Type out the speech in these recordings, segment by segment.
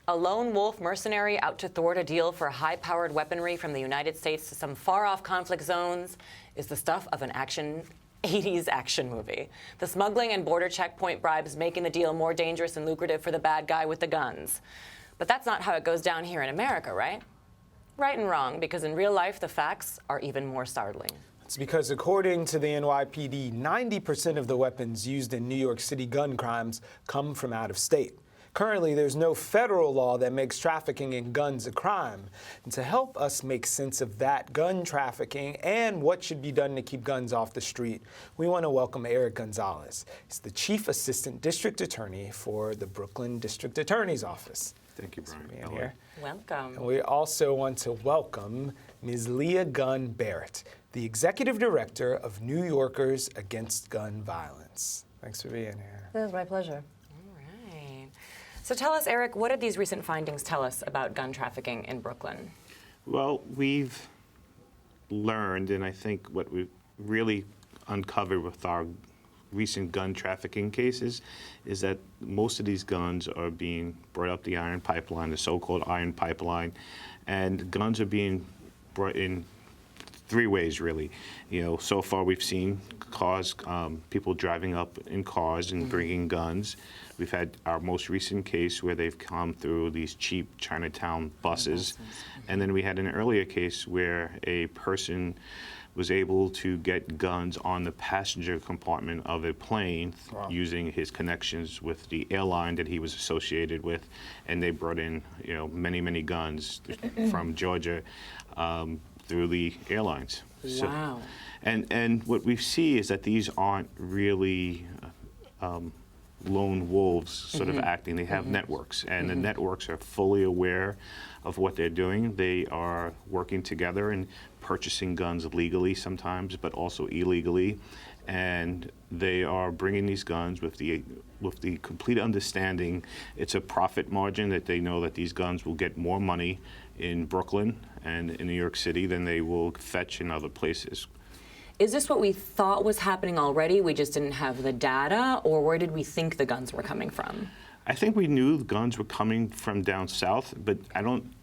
A lone wolf mercenary out to thwart a deal for high-powered weaponry from the United States to some far-off conflict zones is the stuff of an 80s action movie. The smuggling and border checkpoint bribes making the deal more dangerous and lucrative for the bad guy with the guns. But that's not how it goes down here in America, right? Right and wrong, because in real life, the facts are even more startling. It's because according to the NYPD, 90% of the weapons used in New York City gun crimes come from out of state. Currently, there's no federal law that makes trafficking in guns a crime. And to help us make sense of that gun trafficking and what should be done to keep guns off the street, we want to welcome Eric Gonzalez. He's the Chief Assistant District Attorney for the Brooklyn District Attorney's Office. Thank you, Brian. Being here. Welcome. And we also want to welcome Ms. Leah Gunn Barrett, the Executive Director of New Yorkers Against Gun Violence. Thanks for being here. It was my pleasure. So tell us, Eric, what did these recent findings tell us about gun trafficking in Brooklyn? Well, we've learned, and I think what we've really uncovered with our recent gun trafficking cases is that most of these guns are being brought up the iron pipeline, the so-called iron pipeline, and guns are being brought in three ways, really. You know, so far we've seen cars, people driving up in cars and bringing guns. We've had our most recent case where they've come through these cheap Chinatown buses. And then we had an earlier case where a person was able to get guns on the passenger compartment of a plane using his connections with the airline that he was associated with. And they brought in, you know, many, many guns from Georgia through the airlines. Wow. So, and what we see is that these aren't really lone wolves sort of acting. They have networks, and the networks are fully aware of what they're doing. They are working together and purchasing guns legally sometimes, but also illegally. And they are bringing these guns with the complete understanding it's a profit margin, that they know that these guns will get more money in Brooklyn and in New York City than they will fetch in other places. Is this what we thought was happening already? We just didn't have the data, or where did we think the guns were coming from? I think we knew the guns were coming from down south, but I don't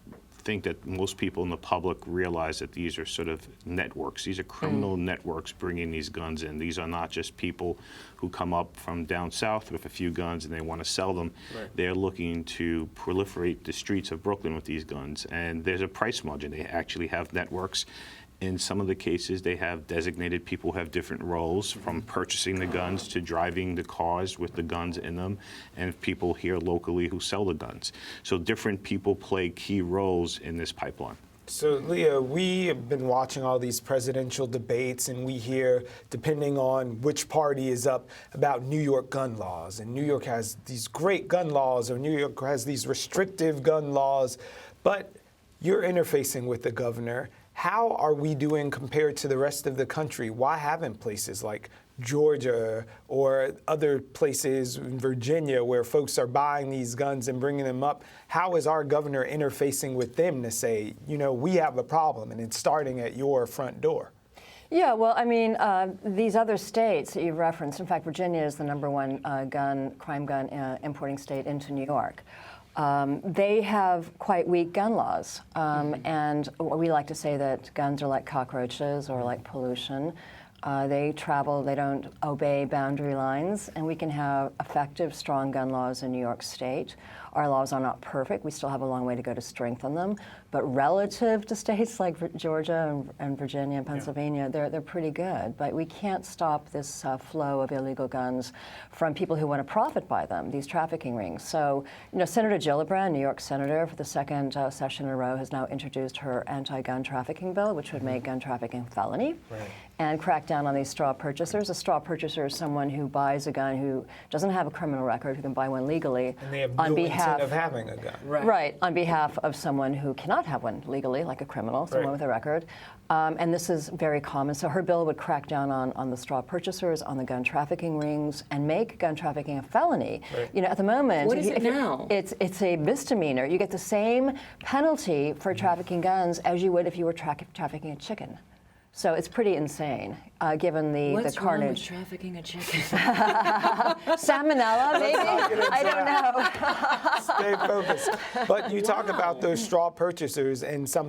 think that most people in the public realize that these are sort of networks. These are criminal networks bringing these guns in. These are not just people who come up from down south with a few guns and they want to sell them. Right. They're looking to proliferate the streets of Brooklyn with these guns, and there's a price margin. They actually have networks. In some of the cases, they have designated people who have different roles, from purchasing the guns to driving the cars with the guns in them, and people here locally who sell the guns. So different people play key roles in this pipeline. So, Leah, we have been watching all these presidential debates, and we hear, depending on which party is up, about New York gun laws. And New York has these great gun laws, or New York has these restrictive gun laws. But you're interfacing with the governor. How are we doing compared to the rest of the country? Why haven't places like Georgia or other places in Virginia where folks are buying these guns and bringing them up, how is our governor interfacing with them to say, you know, we have a problem and it's starting at your front door? Yeah, well, I mean, these other states that you've referenced, in fact, Virginia is the #1 crime gun importing state into New York. They have quite weak gun laws, and we like to say that guns are like cockroaches or like pollution. They travel, they don't obey boundary lines, and we can have effective, strong gun laws in New York State. Our laws are not perfect. We still have a long way to go to strengthen them. But relative to states like Georgia and Virginia and Pennsylvania, they're pretty good. But we can't stop this flow of illegal guns from people who want to profit by them, these trafficking rings. So, you know, Senator Gillibrand, New York senator, for the second session in a row, has now introduced her anti-gun trafficking bill, which would make gun trafficking a felony. Right. And crack down on these straw purchasers. A straw purchaser is someone who buys a gun who doesn't have a criminal record, who can buy one legally, and they have on no behalf intent of having a gun. Right, on behalf of someone who cannot have one legally, like a criminal, someone with a record. And this is very common. So her bill would crack down on the straw purchasers, on the gun trafficking rings, and make gun trafficking a felony. Right. You know, at the moment, what is it now? It's a misdemeanor. You get the same penalty for trafficking guns as you would if you were trafficking a chicken. So it's pretty insane, given the What's carnage. wrong with trafficking a chicken? Salmonella, maybe? I don't know. Stay focused. But you talk about those straw purchasers and some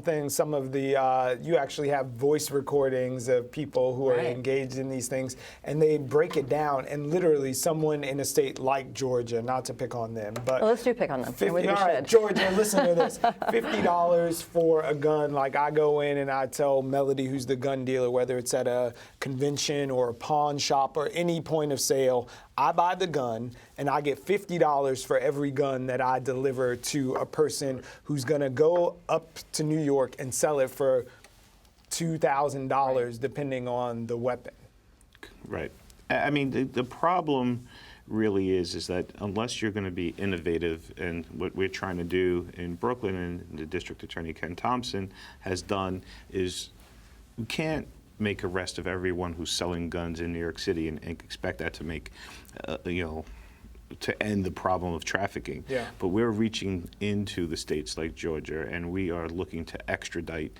of the, you actually have voice recordings of people who are Right. engaged in these things, and they break it down, and literally someone in a state like Georgia, not to pick on them, but Well, let's do pick on them. 50, We all right, should. Georgia, listen to this. $50 for a gun. Like, I go in and I tell Melody, who's the gun dealer, whether it's at a convention or a pawn shop or any point of sale, I buy the gun and I get $50 for every gun that I deliver to a person who's going to go up to New York and sell it for $2,000, depending on the weapon. Right. I mean, the problem really is that unless you're going to be innovative, and what we're trying to do in Brooklyn, and the District Attorney Ken Thompson has done, is we can't make arrest of everyone who's selling guns in New York City and expect that to make, to end the problem of trafficking. Yeah. But we're reaching into the states like Georgia, and we are looking to extradite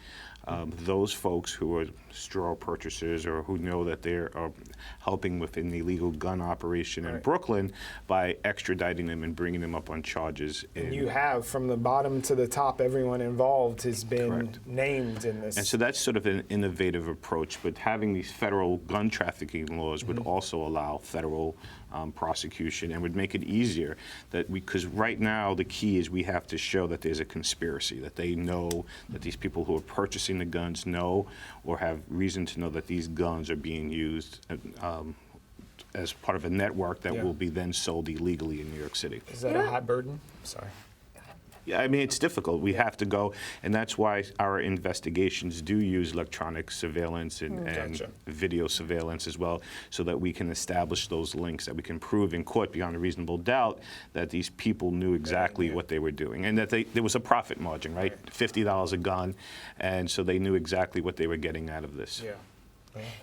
those folks who are straw purchasers or who know that they are helping with an illegal gun operation in Right. Brooklyn by extraditing them and bringing them up on charges. And you have, from the bottom to the top, everyone involved has been Correct. named in this. And so that's sort of an innovative approach, but having these federal gun trafficking laws would also allow federal prosecution and would make it easier because right now the key is we have to show that there's a conspiracy, that they know that these people who are purchasing the guns know or have reason to know that these guns are being used as part of a network that Yeah. will be then sold illegally in New York City. Is that a high burden? Sorry. Yeah, I mean, it's difficult. We have to go, and that's why our investigations do use electronic surveillance and Gotcha. video surveillance as well, so that we can establish those links, that we can prove in court beyond a reasonable doubt that these people knew exactly what they were doing, and that there was a profit margin, right? $50 a gun, and so they knew exactly what they were getting out of this. Yeah.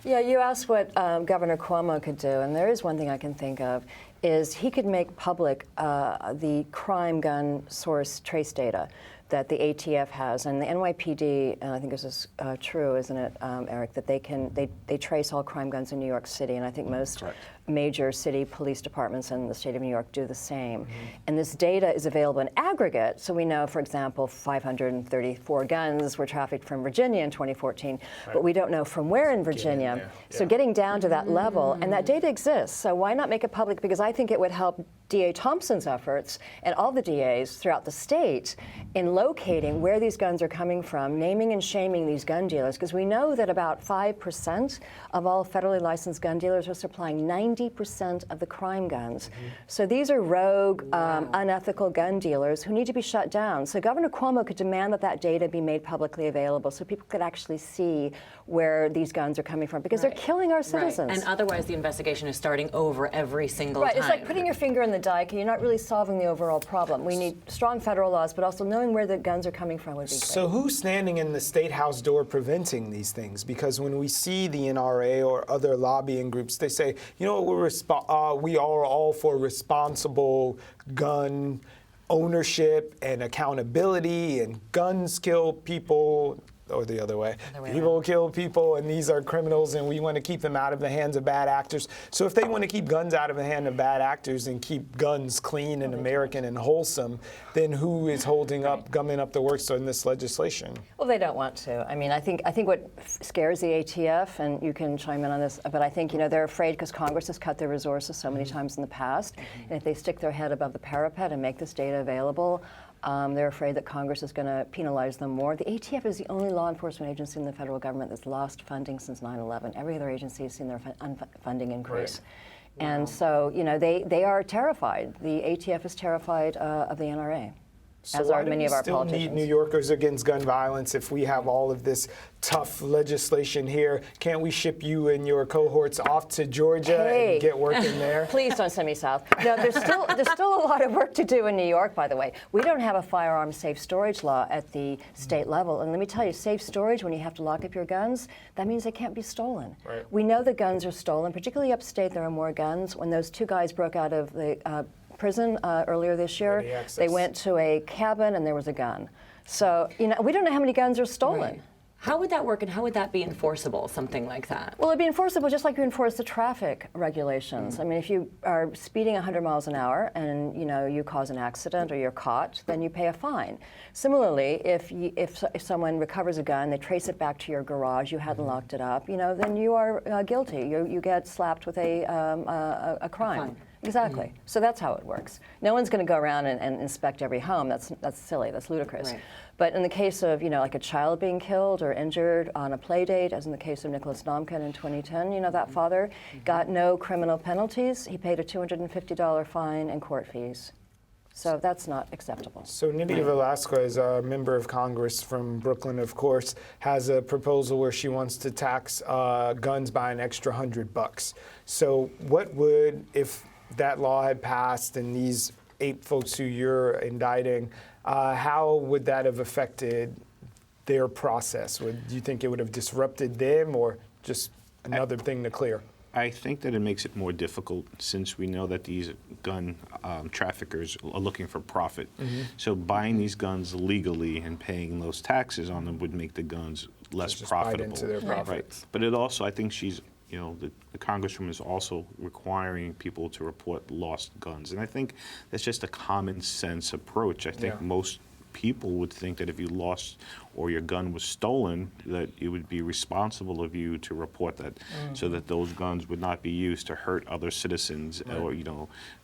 Yeah, you asked what Governor Cuomo could do, and there is one thing I can think of, is he could make public the crime gun source trace data that the ATF has, and the NYPD, and I think this is true, isn't it, Eric, that they trace all crime guns in New York City, and I think most Correct. major city police departments in the state of New York do the same. And this data is available in aggregate, so we know, for example, 534 guns were trafficked from Virginia in 2014, but we don't know from where in Virginia. there, So yeah. getting down to that level, and that data exists, so why not make it public? Because I think it would help DA Thompson's efforts and all the DAs throughout the state in locating where these guns are coming from, naming and shaming these gun dealers, because we know that about 5% of all federally licensed gun dealers are supplying 90% of the crime guns. So these are rogue, unethical gun dealers who need to be shut down. So Governor Cuomo could demand that that data be made publicly available so people could actually see where these guns are coming from, because they're killing our citizens. Right. And otherwise, the investigation is starting over every single Right, time. it's like putting your finger in the dike, and you're not really solving the overall problem. We need strong federal laws, but also knowing where the guns are coming from would be great. So who's standing in the State House door preventing these things? Because when we see the NRA or other lobbying groups, they say, you know, we are all for responsible gun ownership and accountability, and guns kill people. Or the other way. People kill people, and these are criminals, and we want to keep them out of the hands of bad actors. So if they want to keep guns out of the hand of bad actors and keep guns clean and American and wholesome, then who is gumming up the works on this legislation? Well, they don't want to. I mean, I think what scares the ATF, and you can chime in on this, but I think, they're afraid because Congress has cut their resources so many times in the past, and if they stick their head above the parapet and make this data available, they're afraid that Congress is going to penalize them more. The ATF is the only law enforcement agency in the federal government that's lost funding since 9/11. Every other agency has seen their funding increase. Right. And so, they are terrified. The ATF is terrified of the NRA. So as why are do many we of our still politicians. need New Yorkers against gun violence if we have all of this tough legislation here? Can't we ship you and your cohorts off to Georgia and get working there? Please don't send me south. No, there's still a lot of work to do in New York, by the way. We don't have a firearm safe storage law at the state level. And let me tell you, safe storage, when you have to lock up your guns, that means they can't be stolen. Right. We know that guns are stolen, particularly upstate. There are more guns. When those two guys broke out of the prison earlier this year, they went to a cabin and there was a gun. So, we don't know how many guns are stolen. Right. How would that work, and how would that be enforceable, something like that? Well, it'd be enforceable just like you enforce the traffic regulations. I mean, if you are speeding 100 miles an hour and you cause an accident or you're caught, then you pay a fine. Similarly, if someone recovers a gun, they trace it back to your garage, you hadn't locked it up, then you are guilty. You get slapped with a crime. Exactly. So that's how it works. No one's going to go around and inspect every home. That's silly. That's ludicrous. Right. But in the case of like a child being killed or injured on a play date, as in the case of Nicholas Nomkin in 2010, that father got no criminal penalties. He paid a $250 fine and court fees. So that's not acceptable. So Nydia Velasquez, a member of Congress from Brooklyn, of course, has a proposal where she wants to tax guns by an extra $100. So what would, if that law had passed and these 8 folks who you're indicting, how would that have affected their process? Do you think it would have disrupted them, or just another thing to clear? I think that it makes it more difficult, since we know that these gun traffickers are looking for profit. So buying these guns legally and paying those taxes on them would make the guns less just profitable. bite into their profits. Right. But it also, I think she's, the congresswoman is also requiring people to report lost guns. And I think that's just a common sense approach. I think most people would think that if you lost or your gun was stolen, that it would be responsible of you to report that, so that those guns would not be used to hurt other citizens or,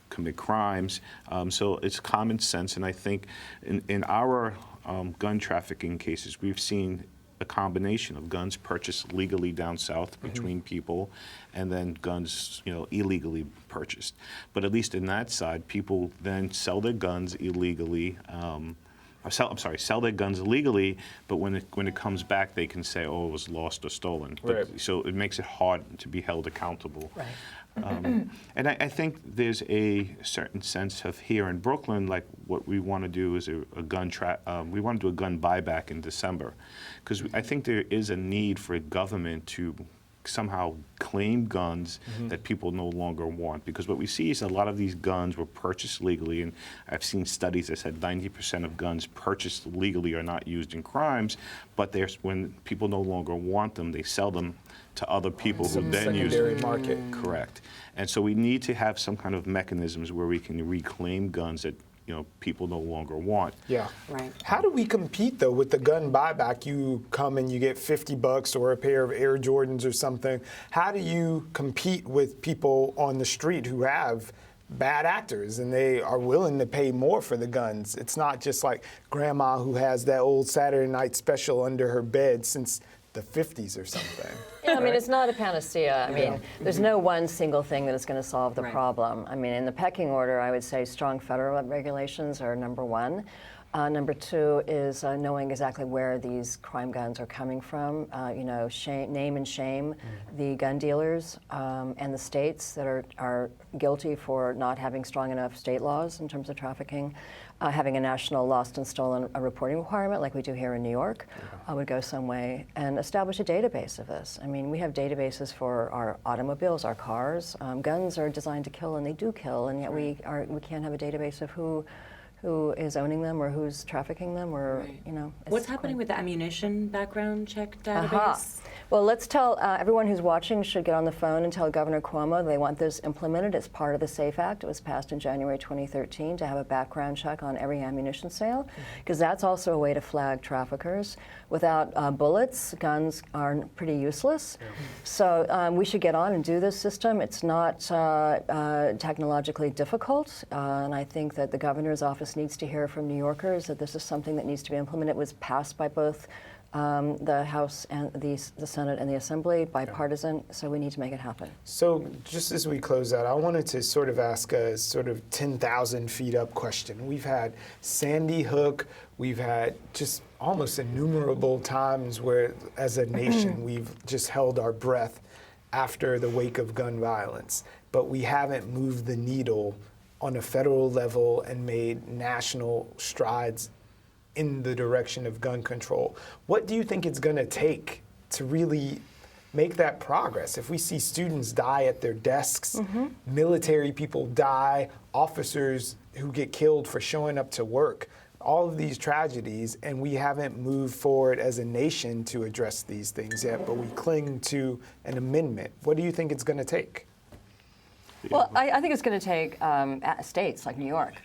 commit crimes. So it's common sense. And I think in our gun trafficking cases, we've seen a combination of guns purchased legally down south between people, and then guns, illegally purchased. But at least in that side, people then sell their guns illegally. Sell their guns legally, but when it comes back, they can say, "Oh, it was lost or stolen." But, so it makes it hard to be held accountable. Right. And I think there's a certain sense of here in Brooklyn, like what we want to do is we want to do a gun buyback in December, because I think there is a need for a government to somehow claim guns that people no longer want. Because what we see is a lot of these guns were purchased legally, and I've seen studies that said 90% of guns purchased legally are not used in crimes, but when people no longer want them, they sell them to other people who then use them. Secondary market. Correct. And so we need to have some kind of mechanisms where we can reclaim guns that people no longer want. Yeah. Right. How do we compete, though, with the gun buyback? You come and you get $50 or a pair of Air Jordans or something. How do you compete with people on the street who have bad actors and they are willing to pay more for the guns? It's not just like grandma who has that old Saturday night special under her bed since the 50s or something. Yeah, I mean, it's not a panacea. I mean, there's no one single thing that is going to solve the problem. I mean, in the pecking order, I would say strong federal regulations are number one. Number two is knowing exactly where these crime guns are coming from. Name and shame the gun dealers and the states that are guilty for not having strong enough state laws in terms of trafficking. Having a national lost and stolen reporting requirement like we do here in New York would go some way, and establish a database of this. I mean, we have databases for our automobiles, our cars. Guns are designed to kill, and they do kill, and yet we can't have a database of who is owning them or who's trafficking them, or What's happening with the ammunition background check database? Well, let's tell everyone who's watching should get on the phone and tell Governor Cuomo they want this implemented as part of the SAFE Act. It was passed in January 2013 to have a background check on every ammunition sale, because that's also a way to flag traffickers. Without bullets, guns are pretty useless. So we should get on and do this system. It's not technologically difficult, and I think that the governor's office needs to hear from New Yorkers that this is something that needs to be implemented. It was passed by both the House and the Senate and the Assembly, bipartisan, so we need to make it happen. So just as we close out, I wanted to sort of ask a sort of 10,000 feet up question. We've had Sandy Hook, we've had just almost innumerable times where, as a nation, we've just held our breath after the wake of gun violence, but we haven't moved the needle on a federal level and made national strides in the direction of gun control. What do you think it's going to take to really make that progress? If we see students die at their desks, military people die, officers who get killed for showing up to work, all of these tragedies, and we haven't moved forward as a nation to address these things yet, but we cling to an amendment. What do you think it's going to take? Well, I think it's going to take states like New York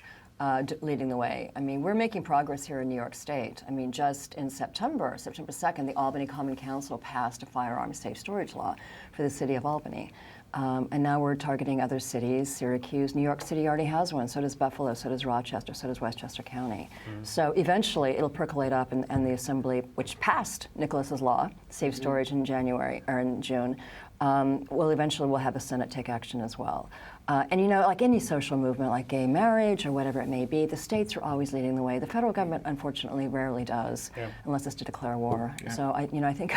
leading the way. I mean, we're making progress here in New York State. I mean, just in September 2nd, the Albany Common Council passed a firearm safe storage law for the city of Albany. And now we're targeting other cities. Syracuse, New York City already has one. So does Buffalo, so does Rochester, so does Westchester County. So eventually it'll percolate up, and the Assembly, which passed Nicholas's law, safe storage in June, will eventually have the Senate take action as well. And you know, like any social movement, like gay marriage or whatever it may be, the states are always leading the way. The federal government, unfortunately, rarely does, unless it's to declare war. So I think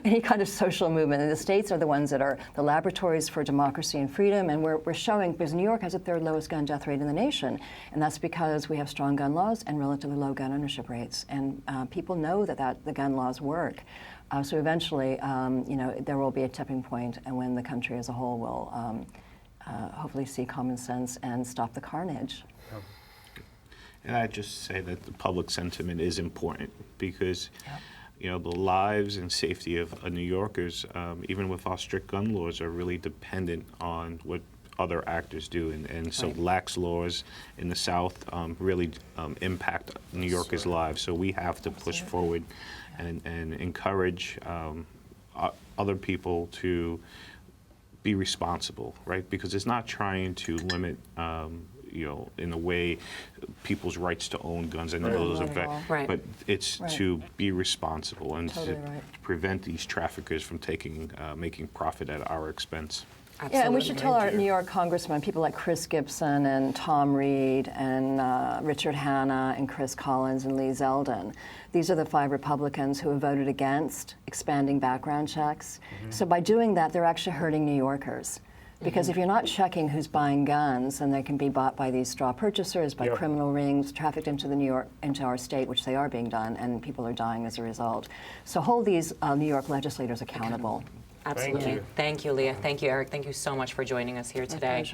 any kind of social movement, and the states are the ones that are the laboratories for democracy and freedom. And we're showing, because New York has the 3rd lowest gun death rate in the nation, and that's because we have strong gun laws and relatively low gun ownership rates. And people know that the gun laws work. So eventually, you know, there will be a tipping point, and when the country as a whole will hopefully see common sense and stop the carnage. And I just say that the public sentiment is important because, you know, the lives and safety of New Yorkers, even with our strict gun laws, are really dependent on what other actors do. And so lax laws in the South really impact New Yorkers' lives. So we have to push forward and encourage other people to be responsible, right? Because it's not trying to limit, you know, in a way, people's rights to own guns. I know those are but it's to be responsible and to prevent these traffickers from making profit at our expense. Absolutely. Yeah, and we should tell our New York congressmen, people like Chris Gibson and Tom Reed and Richard Hanna and Chris Collins and Lee Zeldin. These are the 5 Republicans who have voted against expanding background checks. So by doing that, they're actually hurting New Yorkers. Because if you're not checking who's buying guns, then they can be bought by these straw purchasers, by criminal rings, trafficked into our state, which they are being done, and people are dying as a result. So hold these New York legislators accountable. Absolutely. Thank you, Leah. Thank you, Eric. Thank you so much for joining us here today.